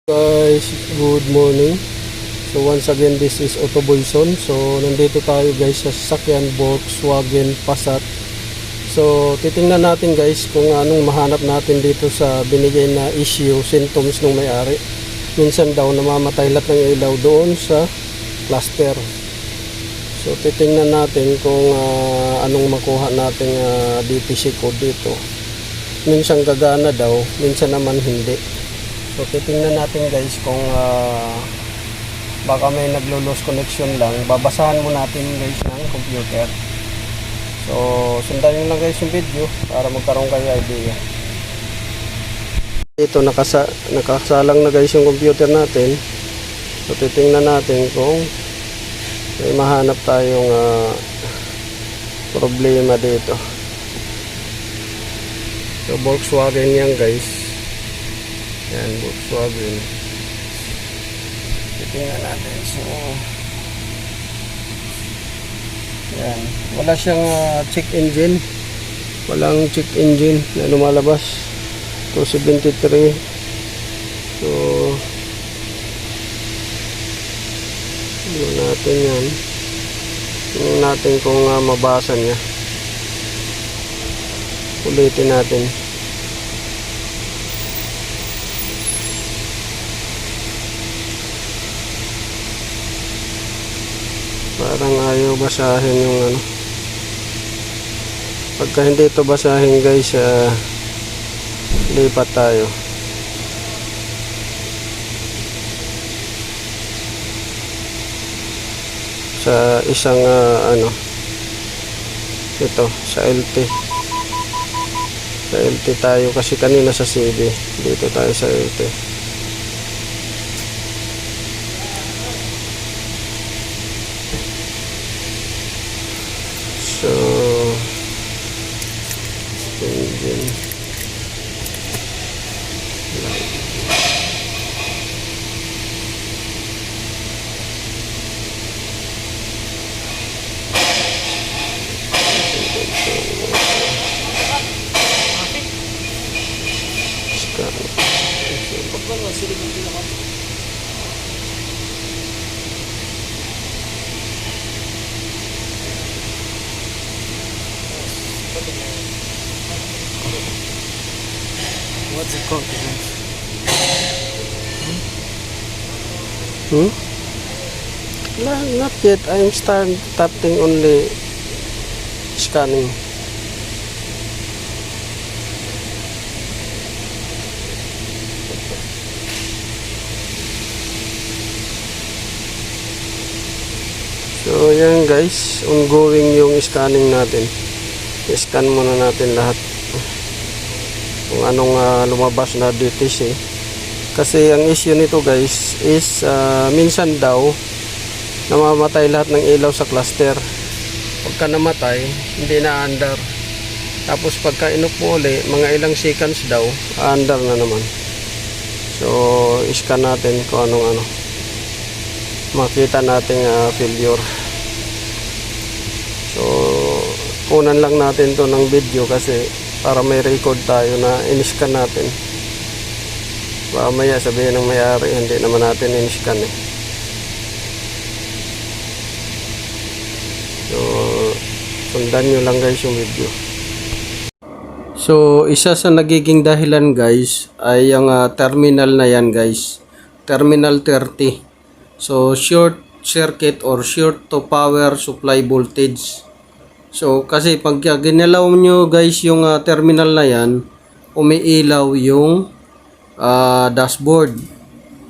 Guys, good morning. So once again, this is Otto Boyson. So nandito tayo guys sa sasakyan Volkswagen Passat. So titingnan natin guys kung anong mahanap natin dito sa binigay na issue, symptoms ng may-ari. Minsan daw namamatay lahat ng ilaw doon sa cluster. So titingnan natin kung anong makuha nating DTC code dito. Minsan gagana daw, minsan naman hindi. So titingnan natin guys kung baka may naglo-loss connection lang. Babasahan mo natin guys ng computer. So sundan nyo lang guys yung video para magkaroon kayo idea. Ito nakasalang na guys yung computer natin. So titingnan natin kung may mahanap tayong problema dito. So Volkswagen yan guys. Yan, Volkswagen. Tingnan natin. So, yan. Wala siyang check engine. Walang check engine na lumalabas. 273. So, tingnan natin yan. Tingnan natin kung mabasa niya. Ulitin natin. Parang ayaw basahin yung pagka hindi ito basahin guys, lipat tayo sa isang ito sa LT tayo kasi kanina sa CD. Dito tayo sa LT. So, engine light. What's the confidence? Not yet. I'm starting only scanning. So yan guys, ongoing yung scanning natin. I-scan muna natin lahat kung anong lumabas na DTC. Kasi ang issue nito guys is minsan daw namamatay lahat ng ilaw sa cluster. Pagka namatay, hindi na under. Tapos pagka inok mo uli, mga ilang seconds daw, under na naman. So i-scan natin kung anong makita nating failure. So kunan lang natin to ng video kasi para may record tayo na in-scan natin. Mamaya sabihin ng may-ari hindi naman natin in-scan So sundan nyo lang guys yung video. So isa sa nagiging dahilan guys ay yung terminal na yan guys, terminal 30. So short circuit or short to power supply voltage. So kasi pag ginalaw nyo guys yung terminal na yan, umiilaw yung dashboard.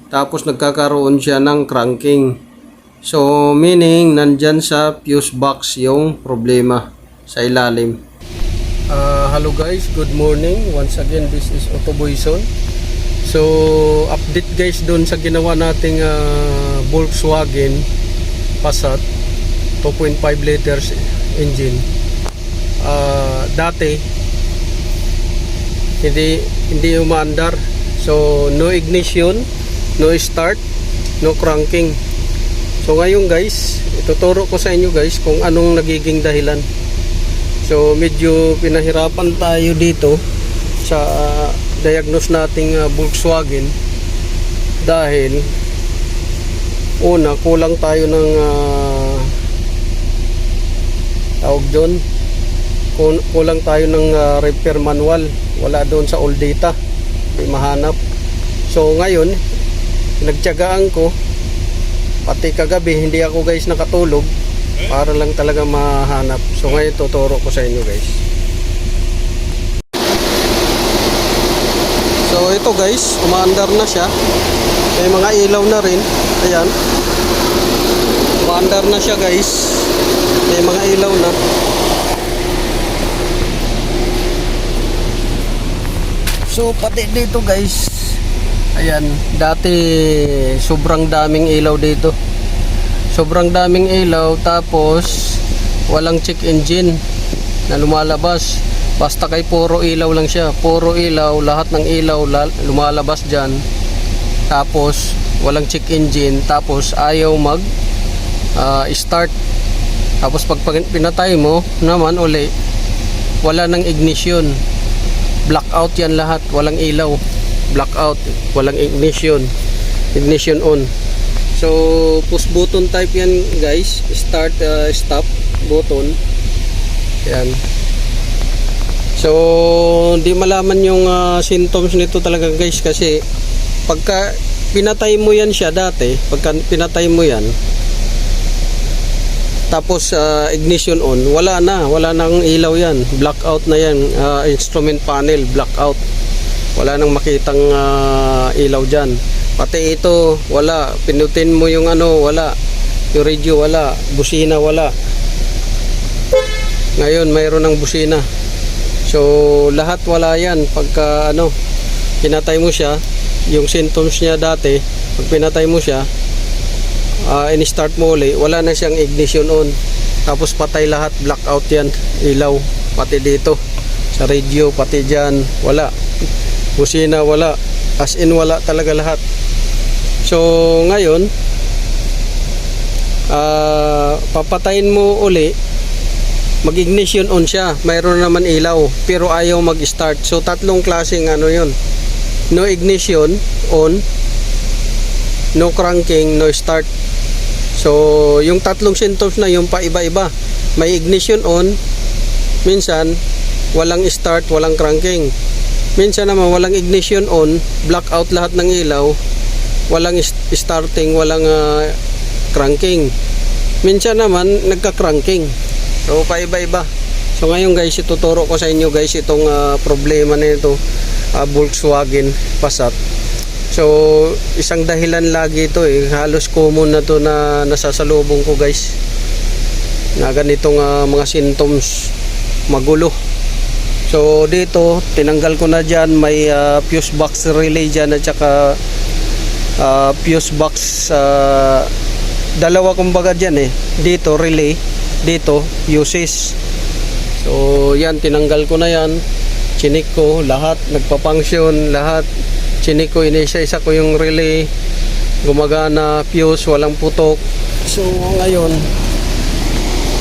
Tapos nagkakaroon siya ng cranking. So meaning nandyan sa fuse box yung problema sa ilalim. Hello guys, good morning. Once again, this is Otto Boyson. So update guys doon sa ginawa nating Volkswagen Passat 2.5 liters engine. Dati hindi umaandar. So no ignition, no start, no cranking. So ngayon guys, ituturo ko sa inyo guys kung anong nagiging dahilan. So medyo pinahirapan tayo dito sa diagnose nating Volkswagen dahil una, kulang tayo ng tawag doon, kulang tayo ng repair manual. Wala doon sa old data, hindi mahanap. So ngayon nagtiyagaan ko, pati kagabi hindi ako guys nakatulog para lang talaga mahanap. So ngayon tuturo ko sa inyo guys. So ito guys, umaandar na siya. May mga ilaw na rin. Ayan, umaandar na siya guys. May mga ilaw na. So pati dito guys, ayan, dati sobrang daming ilaw dito. Sobrang daming ilaw, tapos walang check engine na lumalabas. Basta kay puro ilaw lang siya. Puro ilaw, lahat ng ilaw lumalabas dyan. Tapos walang check engine, tapos ayaw mag start. Tapos pag pinatay mo naman uli, wala nang ignition. Blackout yan lahat, walang ilaw. Blackout, walang ignition. Ignition on. So push button type yan guys. Start, stop button. Yan. So hindi malaman yung symptoms nito talaga guys, kasi pagka pinatay mo yan siya dati, pagka pinatay mo yan, tapos ignition on, wala nang ilaw yan. Blackout na yan. Instrument panel blackout, wala nang makitang ilaw dyan. Pati ito wala, pinutin mo yung wala, yung radio wala, busina wala. Ngayon mayroon ng busina. So lahat wala yan. Pagka pinatay mo siya, yung symptoms niya dati, pag pinatay mo siya, in-start mo ulit, wala na siyang ignition on. Tapos patay lahat, blackout yan, ilaw. Pati dito sa radio, pati dyan wala, busina wala, as in wala talaga lahat. So ngayon papatayin mo uli, mag-ignition on siya, mayroon naman ilaw pero ayaw mag-start. So tatlong klaseng yun: no ignition on, no cranking, no start. So yung tatlong symptoms na yung paiba-iba. May ignition on, minsan walang start, walang cranking. Minsan naman walang ignition on, blackout lahat ng ilaw, walang starting, walang cranking. Minsan naman nagka-cranking. So paiba-iba. So ngayon guys, ituturo ko sa inyo guys itong problema na ito, Volkswagen Passat. So isang dahilan lagi ito halos common na to na nasasalubong ko guys, na ganitong mga symptoms, magulo. So dito tinanggal ko na dyan, may fuse box relay dyan at saka fuse box, dalawa kumbaga dyan dito relay, dito fuses. So yan, tinanggal ko na yan, chinik ko lahat, nagpa-function lahat. Chinik ko, inisa-isa ko yung relay, gumagana, fuse, walang putok. So ngayon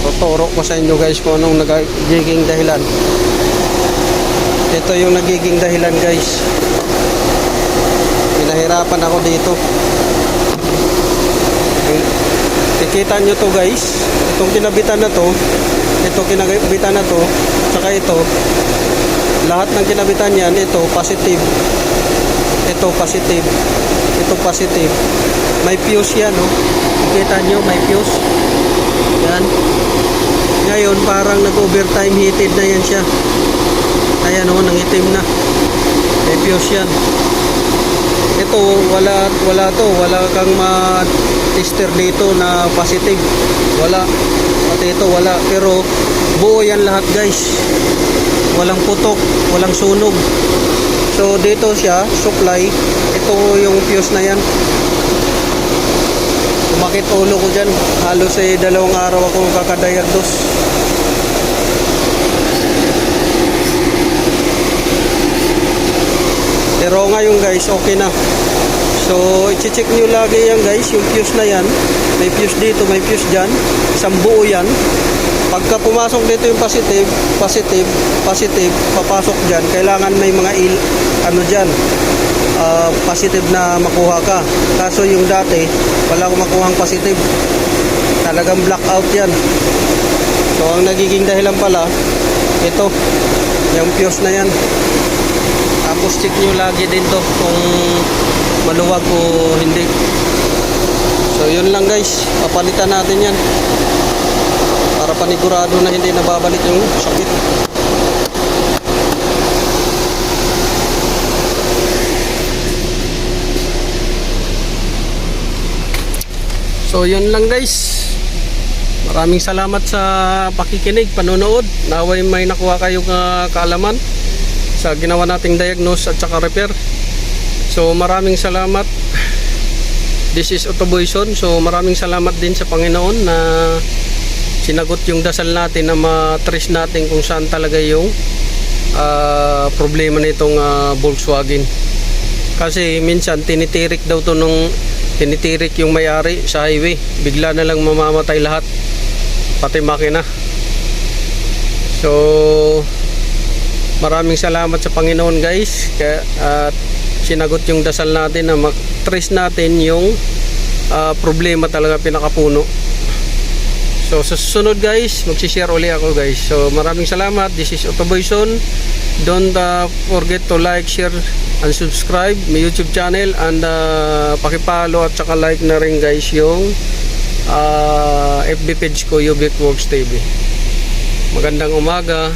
tuturo ko sa inyo guys kung anong nagiging dahilan. Ito yung nagiging dahilan guys. Pinahirapan ako dito. Kikita nyo to guys, itong kinabitan na to, ito kinabitan na to, saka ito, lahat ng kinabitan yan, ito positive, ito positive, ito positive. May fuse yan, kita nyo, may fuse yan. Ngayon parang nag-overtime heated na yan siya. Ayan nangitim na, may fuse yan. Ito wala kang ma-tester dito na positive, wala. Pati ito wala, pero buo yan lahat guys, walang putok, walang sunog. So dito siya supply, ito yung fuse na yan. Kumakit ulo ko dyan, halos 2 araw akong kakadiagnose. Pero ngayon guys, okay na. So i-check nyo lagi yan guys, yung fuse na yan, may fuse dito, may fuse dyan, isang buo yan. Pagka pumasok dito yung positive, positive, positive, papasok dyan, kailangan may mga dyan, positive na makuha ka. Kaso yung dati, wala akong makuhang positive. Talagang blackout yan. So ang nagiging dahilan pala, ito, yung fuse na yan. Tapos check nyo lagi din to kung maluwag o hindi. So yun lang guys, papalitan natin yan para panigurado na hindi nababalik yung sakit. So yun lang guys. Maraming salamat sa pakikinig, panonood. Naway may nakuha kayong kaalaman sa ginawa nating diagnose at saka repair. So maraming salamat. This is Otoboyson. So maraming salamat din sa Panginoon na sinagot yung dasal natin na matrace natin kung saan talaga yung problema nitong Volkswagen. Kasi minsan tinitirik daw to nung tinitirik yung may-ari sa highway, bigla na lang mamamatay lahat, pati makina. So maraming salamat sa Panginoon guys, at sinagot yung dasal natin na mag-trace natin yung problema talaga pinakapuno. So sa susunod guys, magsishare uli ako guys. So maraming salamat. This is Otoboyson. Don't forget to like, share and subscribe my YouTube channel, and pakipalo at saka like na rin guys yung FB page ko, Ubic Works TV. Magandang umaga.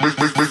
Make